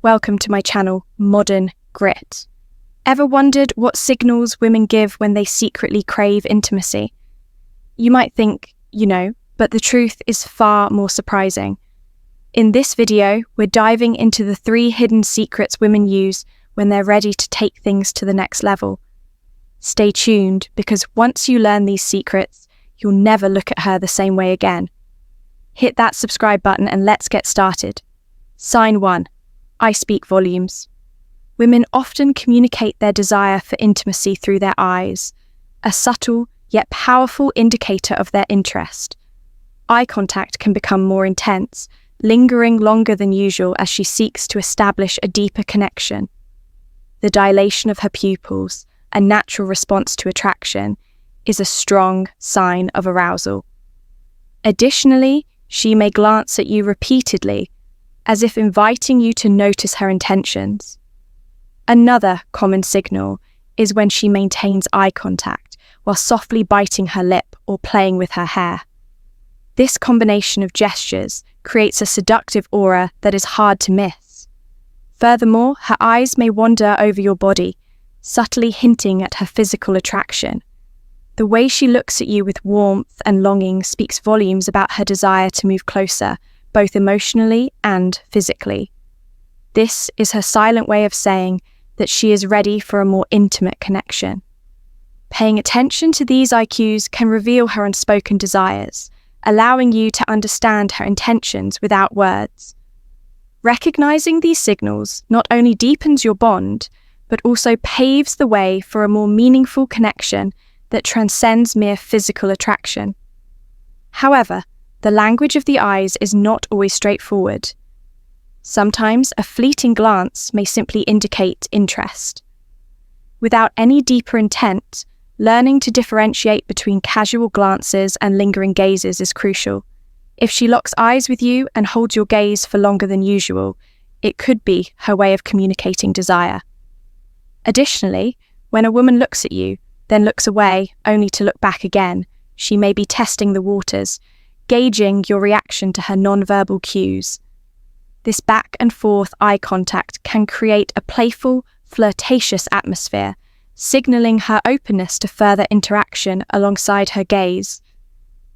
Welcome to my channel, Modern Grit. Ever wondered what signals women give when they secretly crave intimacy? You might think, but the truth is far more surprising. In this video, we're diving into the 3 hidden secrets women use when they're ready to take things to the next level. Stay tuned, because once you learn these secrets, you'll never look at her the same way again. Hit that subscribe button and let's get started. Sign 1. I speak volumes. Women often communicate their desire for intimacy through their eyes, a subtle yet powerful indicator of their interest. Eye contact can become more intense, lingering longer than usual as she seeks to establish a deeper connection. The dilation of her pupils, a natural response to attraction, is a strong sign of arousal. Additionally, she may glance at you repeatedly, as if inviting you to notice her intentions. Another common signal is when she maintains eye contact while softly biting her lip or playing with her hair. This combination of gestures creates a seductive aura that is hard to miss. Furthermore, her eyes may wander over your body, subtly hinting at her physical attraction. The way she looks at you with warmth and longing speaks volumes about her desire to move closer, both emotionally and physically. This is her silent way of saying that she is ready for a more intimate connection. Paying attention to these IQs can reveal her unspoken desires, allowing you to understand her intentions without words. Recognizing these signals not only deepens your bond, but also paves the way for a more meaningful connection that transcends mere physical attraction. However, the language of the eyes is not always straightforward. Sometimes a fleeting glance may simply indicate interest. Without any deeper intent, learning to differentiate between casual glances and lingering gazes is crucial. If she locks eyes with you and holds your gaze for longer than usual, it could be her way of communicating desire. Additionally, when a woman looks at you, then looks away only to look back again, she may be testing the waters, gauging your reaction to her nonverbal cues. This back and forth eye contact can create a playful, flirtatious atmosphere, signaling her openness to further interaction alongside her gaze.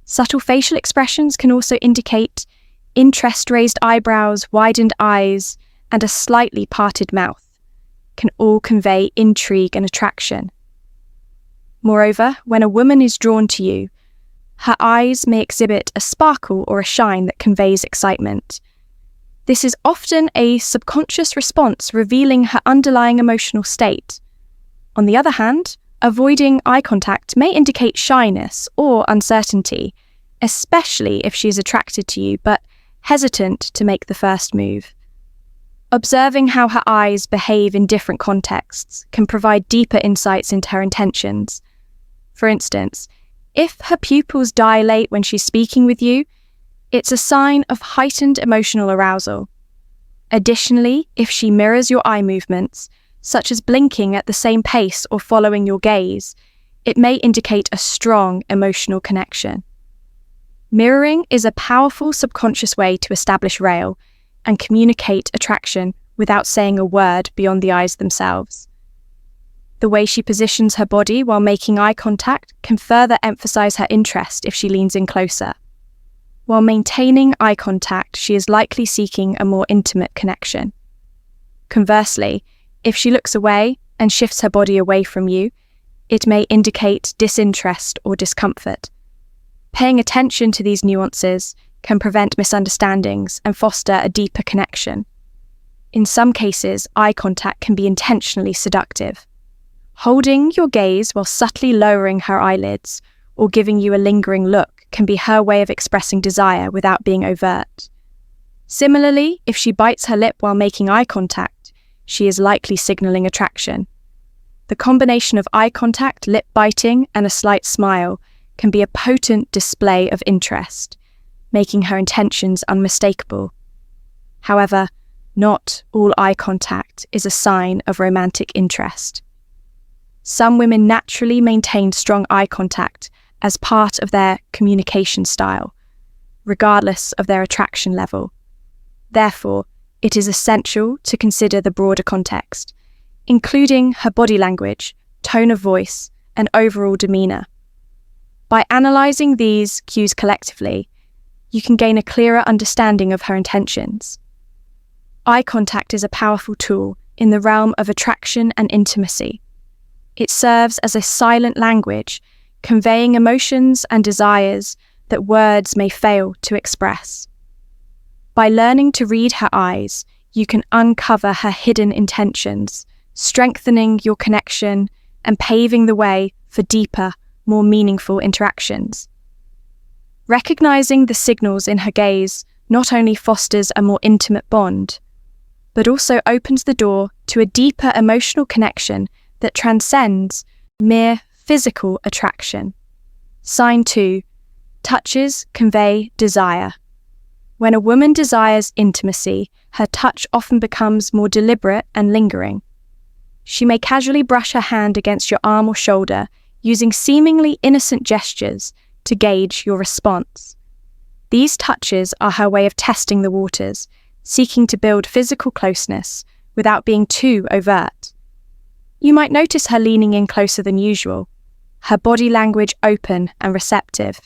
Subtle facial expressions can also indicate interest-raised eyebrows, widened eyes, and a slightly parted mouth, can all convey intrigue and attraction. Moreover, when a woman is drawn to you, her eyes may exhibit a sparkle or a shine that conveys excitement. This is often a subconscious response revealing her underlying emotional state. On the other hand, avoiding eye contact may indicate shyness or uncertainty, especially if she is attracted to you but hesitant to make the first move. Observing how her eyes behave in different contexts can provide deeper insights into her intentions. For instance, if her pupils dilate when she's speaking with you, it's a sign of heightened emotional arousal. Additionally, if she mirrors your eye movements, such as blinking at the same pace or following your gaze, it may indicate a strong emotional connection. Mirroring is a powerful subconscious way to establish rail and communicate attraction without saying a word beyond the eyes themselves. The way she positions her body while making eye contact can further emphasize her interest if she leans in closer. While maintaining eye contact, she is likely seeking a more intimate connection. Conversely, if she looks away and shifts her body away from you, it may indicate disinterest or discomfort. Paying attention to these nuances can prevent misunderstandings and foster a deeper connection. In some cases, eye contact can be intentionally seductive. Holding your gaze while subtly lowering her eyelids or giving you a lingering look can be her way of expressing desire without being overt. Similarly, if she bites her lip while making eye contact, she is likely signaling attraction. The combination of eye contact, lip biting, and a slight smile can be a potent display of interest, making her intentions unmistakable. However, not all eye contact is a sign of romantic interest. Some women naturally maintain strong eye contact as part of their communication style, regardless of their attraction level. Therefore, it is essential to consider the broader context, including her body language, tone of voice, and overall demeanour. By analysing these cues collectively, you can gain a clearer understanding of her intentions. Eye contact is a powerful tool in the realm of attraction and intimacy. It serves as a silent language, conveying emotions and desires that words may fail to express. By learning to read her eyes, you can uncover her hidden intentions, strengthening your connection and paving the way for deeper, more meaningful interactions. Recognizing the signals in her gaze not only fosters a more intimate bond, but also opens the door to a deeper emotional connection that transcends mere physical attraction. Sign 2. Touches convey desire. When a woman desires intimacy, her touch often becomes more deliberate and lingering. She may casually brush her hand against your arm or shoulder, using seemingly innocent gestures to gauge your response. These touches are her way of testing the waters, seeking to build physical closeness without being too overt. You might notice her leaning in closer than usual, her body language open and receptive.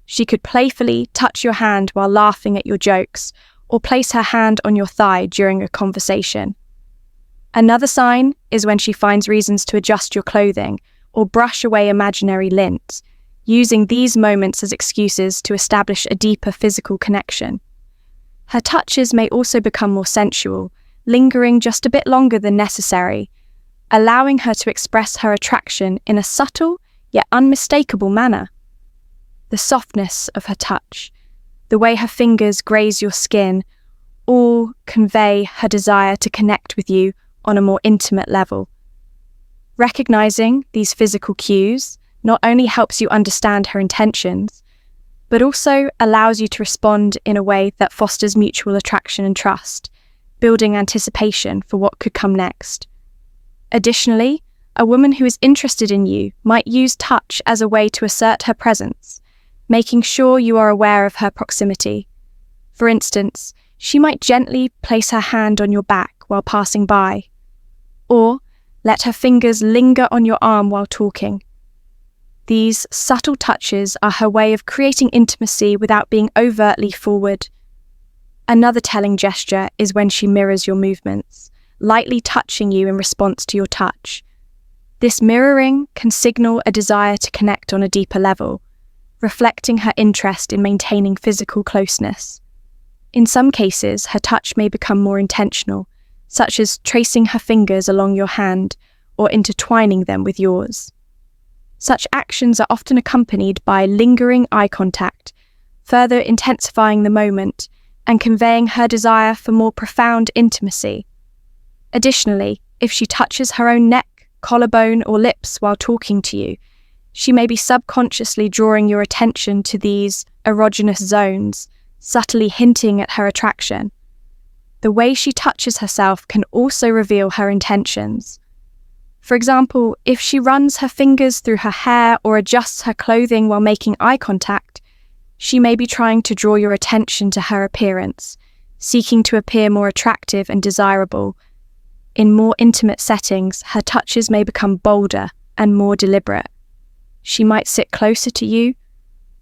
She could playfully touch your hand while laughing at your jokes, or place her hand on your thigh during a conversation. Another sign is when she finds reasons to adjust your clothing or brush away imaginary lint, using these moments as excuses to establish a deeper physical connection. Her touches may also become more sensual, lingering just a bit longer than necessary, allowing her to express her attraction in a subtle yet unmistakable manner. The softness of her touch, the way her fingers graze your skin, all convey her desire to connect with you on a more intimate level. Recognizing these physical cues not only helps you understand her intentions, but also allows you to respond in a way that fosters mutual attraction and trust, building anticipation for what could come next. Additionally, a woman who is interested in you might use touch as a way to assert her presence, making sure you are aware of her proximity. For instance, she might gently place her hand on your back while passing by, or let her fingers linger on your arm while talking. These subtle touches are her way of creating intimacy without being overtly forward. Another telling gesture is when she mirrors your movements, lightly touching you in response to your touch. This mirroring can signal a desire to connect on a deeper level, reflecting her interest in maintaining physical closeness. In some cases, her touch may become more intentional, such as tracing her fingers along your hand or intertwining them with yours. Such actions are often accompanied by lingering eye contact, further intensifying the moment and conveying her desire for more profound intimacy. Additionally, if she touches her own neck, collarbone, or lips while talking to you, she may be subconsciously drawing your attention to these erogenous zones, subtly hinting at her attraction. The way she touches herself can also reveal her intentions. For example, if she runs her fingers through her hair or adjusts her clothing while making eye contact, she may be trying to draw your attention to her appearance, seeking to appear more attractive and desirable. In more intimate settings, her touches may become bolder and more deliberate. She might sit closer to you,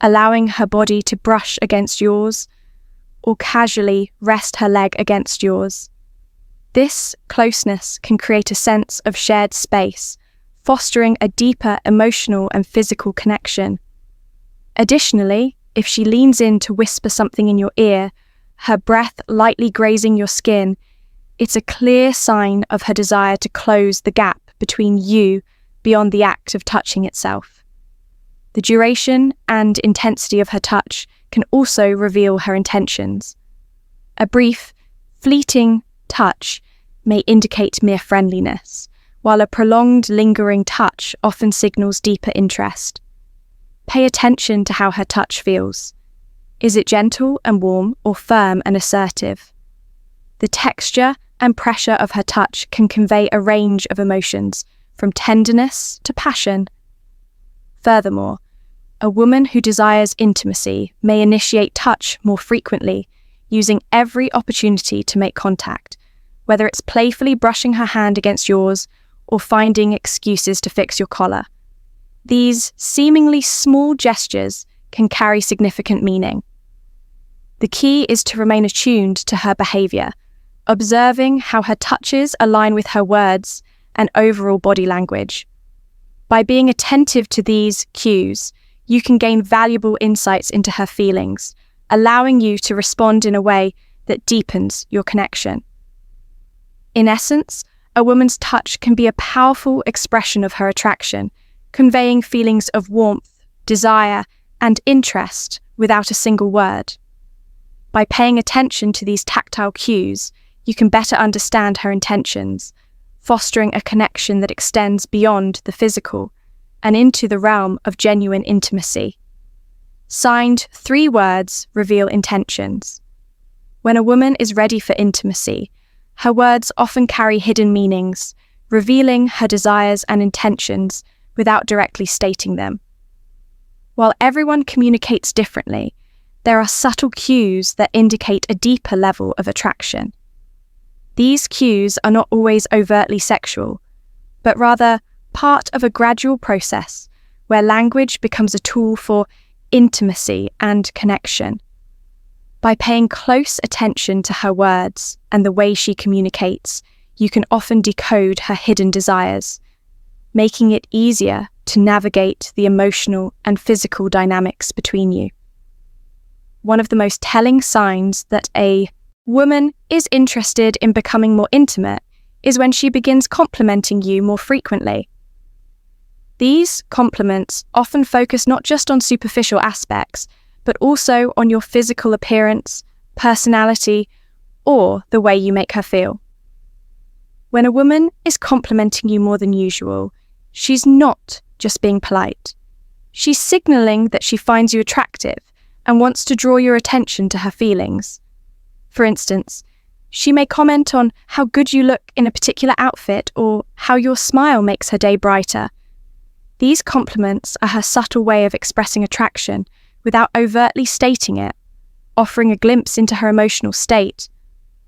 allowing her body to brush against yours, or casually rest her leg against yours. This closeness can create a sense of shared space, fostering a deeper emotional and physical connection. Additionally, if she leans in to whisper something in your ear, her breath lightly grazing your skin, it's a clear sign of her desire to close the gap between you beyond the act of touching itself. The duration and intensity of her touch can also reveal her intentions. A brief, fleeting touch may indicate mere friendliness, while a prolonged, lingering touch often signals deeper interest. Pay attention to how her touch feels. Is it gentle and warm or firm and assertive? The texture and pressure of her touch can convey a range of emotions, from tenderness to passion. Furthermore, a woman who desires intimacy may initiate touch more frequently, using every opportunity to make contact, whether it's playfully brushing her hand against yours or finding excuses to fix your collar. These seemingly small gestures can carry significant meaning. The key is to remain attuned to her behavior, observing how her touches align with her words and overall body language. By being attentive to these cues, you can gain valuable insights into her feelings, allowing you to respond in a way that deepens your connection. In essence, a woman's touch can be a powerful expression of her attraction, conveying feelings of warmth, desire, and interest without a single word. By paying attention to these tactile cues, you can better understand her intentions, fostering a connection that extends beyond the physical and into the realm of genuine intimacy. Signed 3 words reveal intentions. When a woman is ready for intimacy, her words often carry hidden meanings, revealing her desires and intentions without directly stating them. While everyone communicates differently, there are subtle cues that indicate a deeper level of attraction. These cues are not always overtly sexual, but rather part of a gradual process where language becomes a tool for intimacy and connection. By paying close attention to her words and the way she communicates, you can often decode her hidden desires, making it easier to navigate the emotional and physical dynamics between you. One of the most telling signs that a woman is interested in becoming more intimate is when she begins complimenting you more frequently. These compliments often focus not just on superficial aspects, but also on your physical appearance, personality, or the way you make her feel. When a woman is complimenting you more than usual, she's not just being polite. She's signaling that she finds you attractive and wants to draw your attention to her feelings. For instance, she may comment on how good you look in a particular outfit or how your smile makes her day brighter. These compliments are her subtle way of expressing attraction without overtly stating it, offering a glimpse into her emotional state.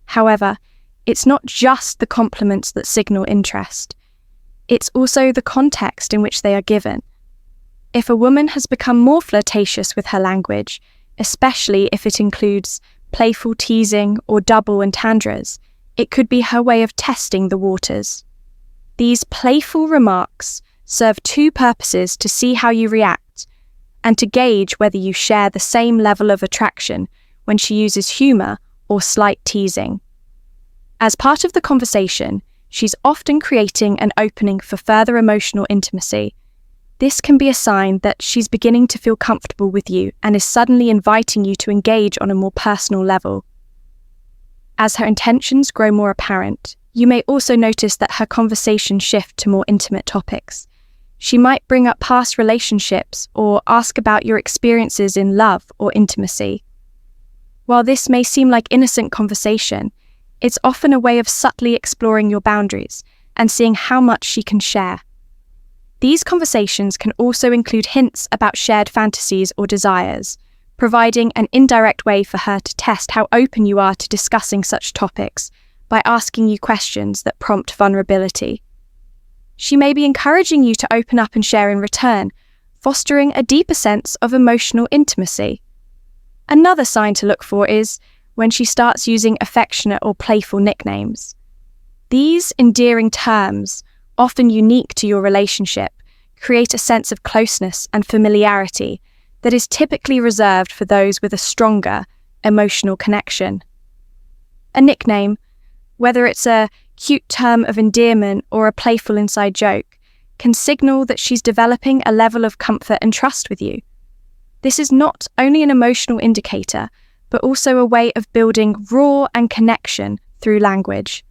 However, it's not just the compliments that signal interest. It's also the context in which they are given. If a woman has become more flirtatious with her language, especially if it includes playful teasing or double entendres, it could be her way of testing the waters. These playful remarks serve 2 purposes: to see how you react and to gauge whether you share the same level of attraction when she uses humour or slight teasing. As part of the conversation, she's often creating an opening for further emotional intimacy. This can be a sign that she's beginning to feel comfortable with you and is suddenly inviting you to engage on a more personal level. As her intentions grow more apparent, you may also notice that her conversations shift to more intimate topics. She might bring up past relationships or ask about your experiences in love or intimacy. While this may seem like innocent conversation, it's often a way of subtly exploring your boundaries and seeing how much she can share. These conversations can also include hints about shared fantasies or desires, providing an indirect way for her to test how open you are to discussing such topics by asking you questions that prompt vulnerability. She may be encouraging you to open up and share in return, fostering a deeper sense of emotional intimacy. Another sign to look for is when she starts using affectionate or playful nicknames. These endearing terms, often unique to your relationship, create a sense of closeness and familiarity that is typically reserved for those with a stronger emotional connection. A nickname, whether it's a cute term of endearment or a playful inside joke, can signal that she's developing a level of comfort and trust with you. This is not only an emotional indicator, but also a way of building raw and connection through language.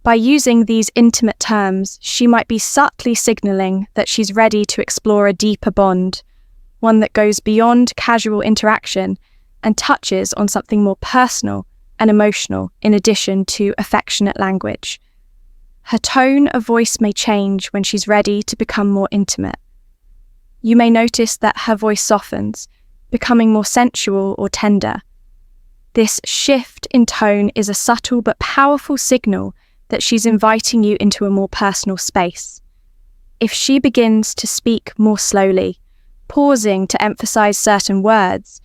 By using these intimate terms, she might be subtly signaling that she's ready to explore a deeper bond, one that goes beyond casual interaction and touches on something more personal and emotional in addition to affectionate language. Her tone of voice may change when she's ready to become more intimate. You may notice that her voice softens, becoming more sensual or tender. This shift in tone is a subtle but powerful signal that she's inviting you into a more personal space. If she begins to speak more slowly, pausing to emphasize certain words,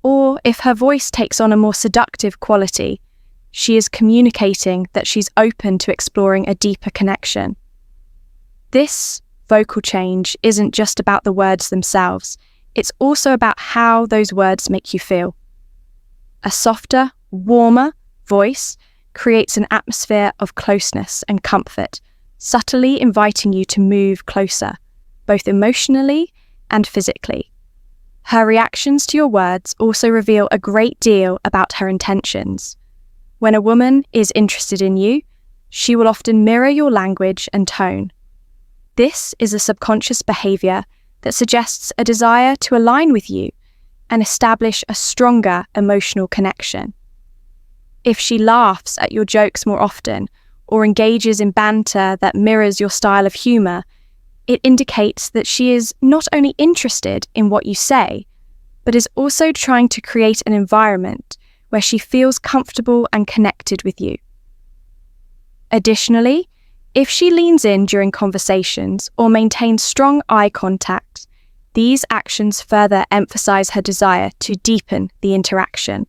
or if her voice takes on a more seductive quality, she is communicating that she's open to exploring a deeper connection. This vocal change isn't just about the words themselves, it's also about how those words make you feel. A softer, warmer voice creates an atmosphere of closeness and comfort, subtly inviting you to move closer, both emotionally and physically. Her reactions to your words also reveal a great deal about her intentions. When a woman is interested in you, she will often mirror your language and tone. This is a subconscious behavior that suggests a desire to align with you and establish a stronger emotional connection. If she laughs at your jokes more often or engages in banter that mirrors your style of humor, it indicates that she is not only interested in what you say, but is also trying to create an environment where she feels comfortable and connected with you. Additionally, if she leans in during conversations or maintains strong eye contact, these actions further emphasize her desire to deepen the interaction.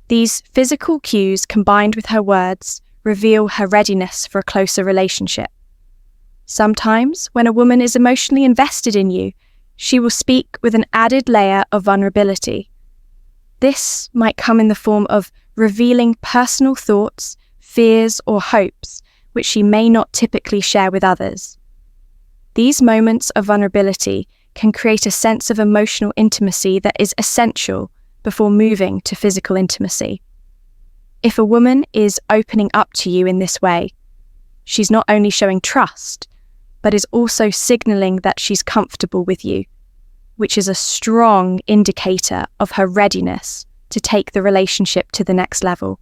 These physical cues combined with her words reveal her readiness for a closer relationship. Sometimes, when a woman is emotionally invested in you, she will speak with an added layer of vulnerability. This might come in the form of revealing personal thoughts, fears, or hopes, which she may not typically share with others. These moments of vulnerability can create a sense of emotional intimacy that is essential before moving to physical intimacy. If a woman is opening up to you in this way, she's not only showing trust, but is also signaling that she's comfortable with you, which is a strong indicator of her readiness to take the relationship to the next level.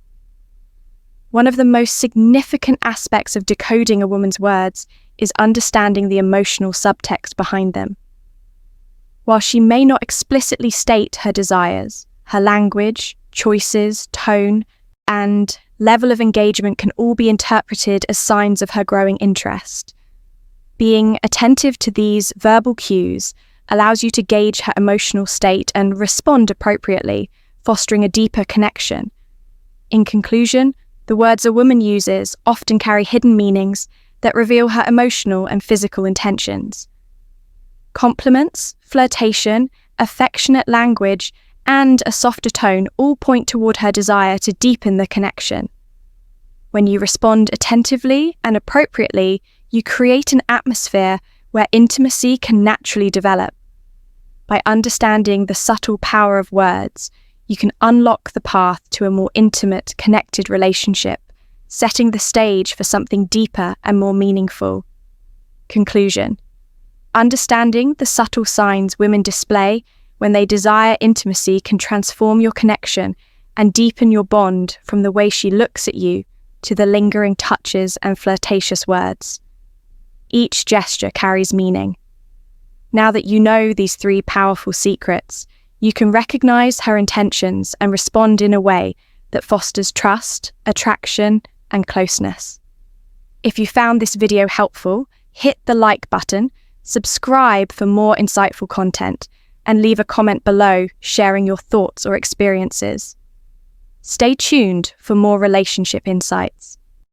One of the most significant aspects of decoding a woman's words is understanding the emotional subtext behind them. While she may not explicitly state her desires, her language, choices, tone, and level of engagement can all be interpreted as signs of her growing interest. Being attentive to these verbal cues allows you to gauge her emotional state and respond appropriately, fostering a deeper connection. In conclusion, the words a woman uses often carry hidden meanings that reveal her emotional and physical intentions. Compliments, flirtation, affectionate language, and a softer tone all point toward her desire to deepen the connection. When you respond attentively and appropriately, you create an atmosphere where intimacy can naturally develop. By understanding the subtle power of words, you can unlock the path to a more intimate, connected relationship, setting the stage for something deeper and more meaningful. Conclusion: understanding the subtle signs women display when they desire intimacy can transform your connection and deepen your bond, from the way she looks at you to the lingering touches and flirtatious words. Each gesture carries meaning. Now that you know these 3 powerful secrets, you can recognize her intentions and respond in a way that fosters trust, attraction, and closeness. If you found this video helpful, hit the like button, subscribe for more insightful content, and leave a comment below sharing your thoughts or experiences. Stay tuned for more relationship insights.